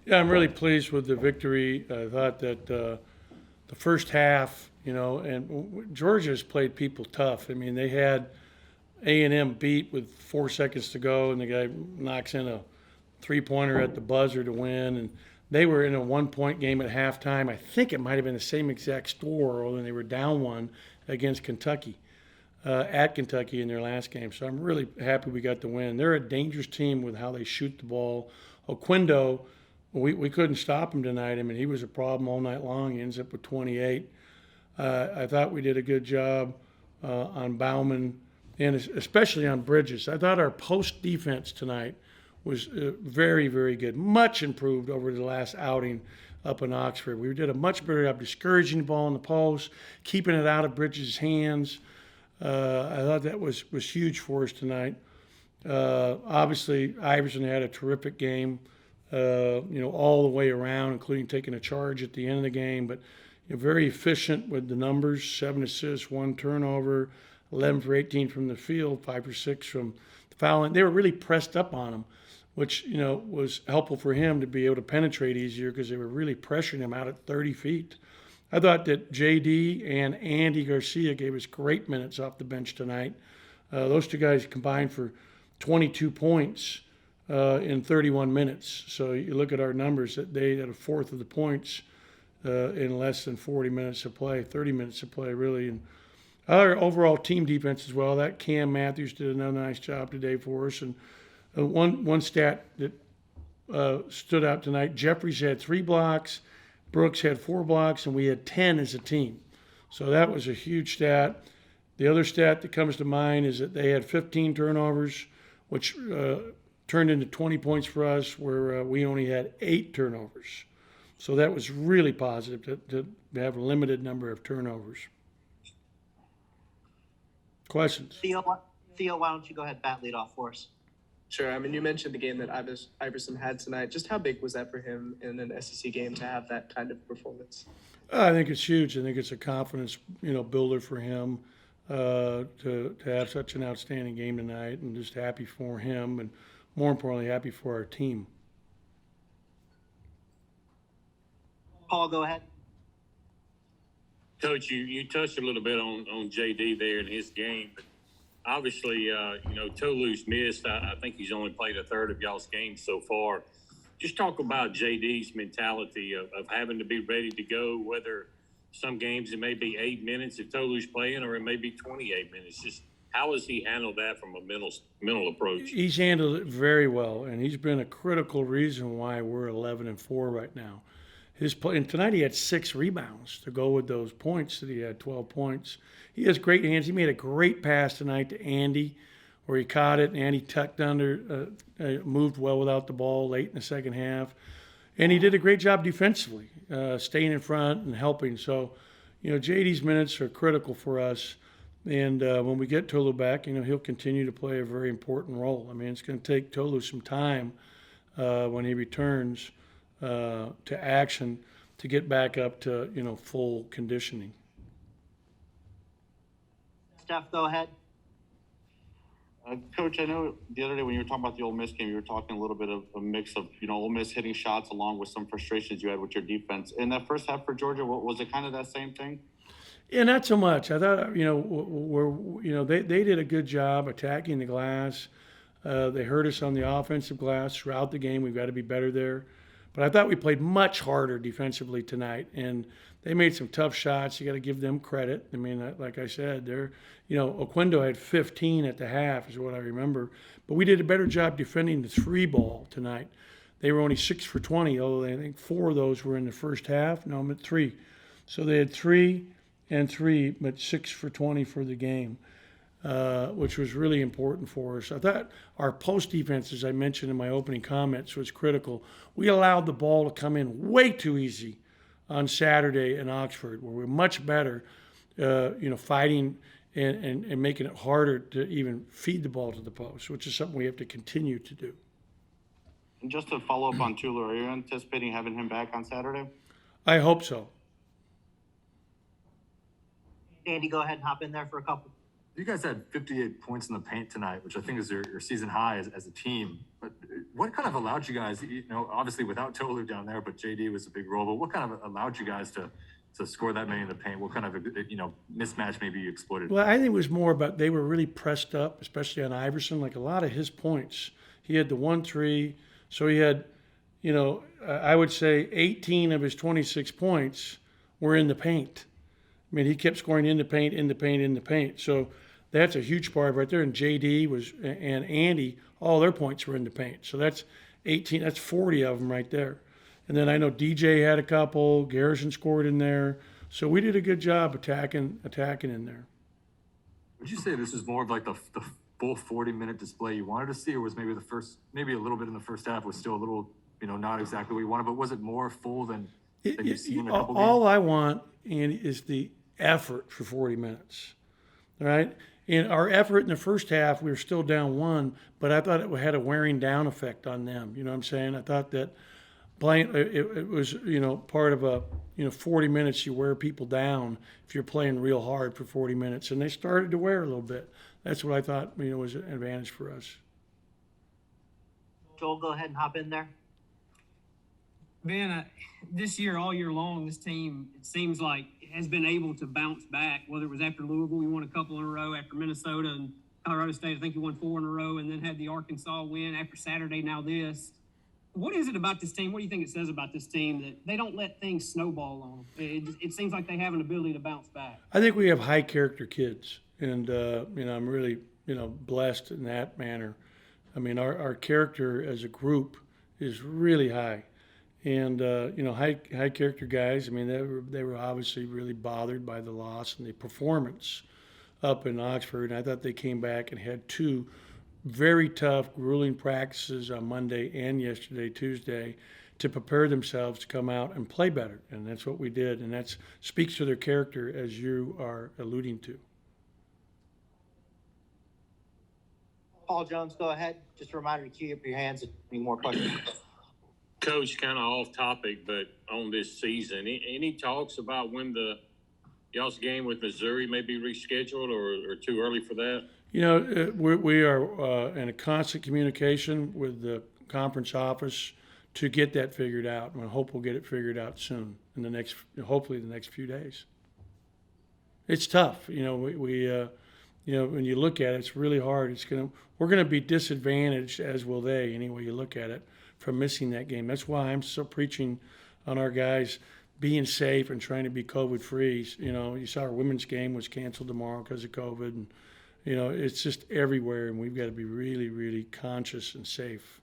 Yeah, I'm really pleased with the victory. I thought that the first half, and Georgia's played people tough. I mean, they had A&M beat with 4 seconds to go, and the guy knocks in a three-pointer at the buzzer to win. And they were in a one-point game at halftime. I think it might have been the same exact score, although they were down one against Kentucky, at Kentucky in their last game. So I'm really happy we got the win. They're a dangerous team with how they shoot the ball. Oquendo, we couldn't stop him tonight. I mean, he was a problem all night long. He ends up with 28. I thought we did a good job on Bauman and especially on Bridges. I thought our post defense tonight was very, very good, much improved over the last outing up in Oxford. We did a much better job discouraging the ball in the post, keeping it out of Bridges' hands. I thought that was huge for us tonight. Obviously, Iverson had a terrific game, all the way around, including taking a charge at the end of the game. But very efficient with the numbers: 7 assists, 1 turnover, 11 for 18 from the field, 5 for 6 from the foul line. They were really pressed up on him, which was helpful for him to be able to penetrate easier because they were really pressuring him out at 30 feet. I thought that JD and Andy Garcia gave us great minutes off the bench tonight. Those two guys combined for 22 points in 31 minutes. So you look at our numbers, that they had a fourth of the points in less than 40 minutes of play, 30 minutes of play, really. And our overall team defense as well. That Cam Matthews did another nice job today for us. And one stat that stood out tonight: Jeffries had 3 blocks, Brooks had 4 blocks, and we had 10 as a team. So that was a huge stat. The other stat that comes to mind is that they had 15 turnovers, which turned into 20 points for us, where we only had 8 turnovers. So that was really positive to have a limited number of turnovers. Questions? Theo, why don't you go ahead, bat lead off for us? Sure. I mean, you mentioned the game that Iverson had tonight. Just how big was that for him in an SEC game to have that kind of performance? I think it's huge. I think it's a confidence, builder for him to have such an outstanding game tonight, and just happy for him, and more importantly, happy for our team. Paul, go ahead. Coach, you touched a little bit on JD there in his game, but obviously, Tolu's missed. I think he's only played a third of y'all's games so far. Just talk about JD's mentality of having to be ready to go, whether some games it may be 8 minutes if Tolu's playing, or it may be 28 minutes. Just how has he handled that from a mental approach? He's handled it very well, and he's been a critical reason why we're 11-4 right now. His play, and tonight he had 6 rebounds to go with those points that he had, 12 points. He has great hands. He made a great pass tonight to Andy, where he caught it, and Andy tucked under, moved well without the ball late in the second half. And he did a great job defensively, staying in front and helping. So, JD's minutes are critical for us. And when we get Tolu back, he'll continue to play a very important role. I mean, it's going to take Tolu some time when he returns to action to get back up to, full conditioning. Steph, go ahead. Coach, I know the other day when you were talking about the Ole Miss game, you were talking a little bit of a mix of, Ole Miss hitting shots along with some frustrations you had with your defense. In that first half for Georgia, was it kind of that same thing? Yeah, not so much. I thought, they did a good job attacking the glass. They hurt us on the offensive glass throughout the game. We've got to be better there. But I thought we played much harder defensively tonight, and they made some tough shots. You got to give them credit. I mean, like I said, Oquendo had 15 at the half, is what I remember. But we did a better job defending the 3 ball tonight. They were only 6 for 20, although I think 4 of those were in the first half. No, I'm at 3. So they had 3 and 3, but 6 for 20 for the game, which was really important for us. I thought our post defense, as I mentioned in my opening comments, was critical. We allowed the ball to come in way too easy on Saturday in Oxford, where we're much better, fighting and making it harder to even feed the ball to the post, which is something we have to continue to do. And just to follow up on Tulu, are you anticipating having him back on Saturday? I hope so. Andy, go ahead and hop in there for a couple. You guys had 58 points in the paint tonight, which I think is your season high as a team. But what kind of allowed you guys, obviously without Tolu down there, but JD was a big role, but what kind of allowed you guys to score that many in the paint? What kind of, mismatch maybe you exploited? Well, I think it was more about they were really pressed up, especially on Iverson. Like a lot of his points, he had the 1-3, so he had, I would say 18 of his 26 points were in the paint. I mean, he kept scoring in the paint, in the paint, in the paint. So that's a huge part right there. And JD and Andy, all their points were in the paint. So that's 18, that's 40 of them right there. And then I know DJ had a couple, Garrison scored in there. So we did a good job attacking in there. Would you say this is more of like the full 40-minute display you wanted to see, or was maybe maybe a little bit in the first half was still a little, not exactly what you wanted, but was it more full than you've seen in a couple all games? I want, Andy, is the effort for 40 minutes. All right? In our effort in the first half, we were still down 1, but I thought it had a wearing down effect on them. You know what I'm saying? I thought that it was, part of a, 40 minutes you wear people down if you're playing real hard for 40 minutes. And they started to wear a little bit. That's what I thought, was an advantage for us. Joel, go ahead and hop in there. Ben, this year, all year long, this team, it seems like, has been able to bounce back, whether it was after Louisville, we won a couple in a row, after Minnesota and Colorado State, I think we won 4 in a row, and then had the Arkansas win after Saturday, now this. What is it about this team? What do you think it says about this team that they don't let things snowball on them? It seems like they have an ability to bounce back. I think we have high character kids, and I'm really blessed in that manner. I mean, our character as a group is really high, and high character guys. I mean, they were obviously really bothered by the loss and the performance up in Oxford, and I thought they came back and had 2 very tough, grueling practices on Monday and yesterday, Tuesday, to prepare themselves to come out and play better. And that's what we did. And that speaks to their character, as you are alluding to. Paul Jones, go ahead. Just a reminder to queue up your hands if any more questions. Coach, kind of off topic, but on this season, any talks about when y'all's game with Missouri may be rescheduled or too early for that? We are in a constant communication with the conference office to get that figured out, and I hope we'll get it figured out soon hopefully the next few days. It's tough, we when you look at it, it's really hard. We're gonna be disadvantaged, as will they, any way you look at it, from missing that game. That's why I'm still preaching on our guys being safe and trying to be COVID free. You saw our women's game was canceled tomorrow because of COVID, and it's just everywhere, and we've got to be really, really conscious and safe.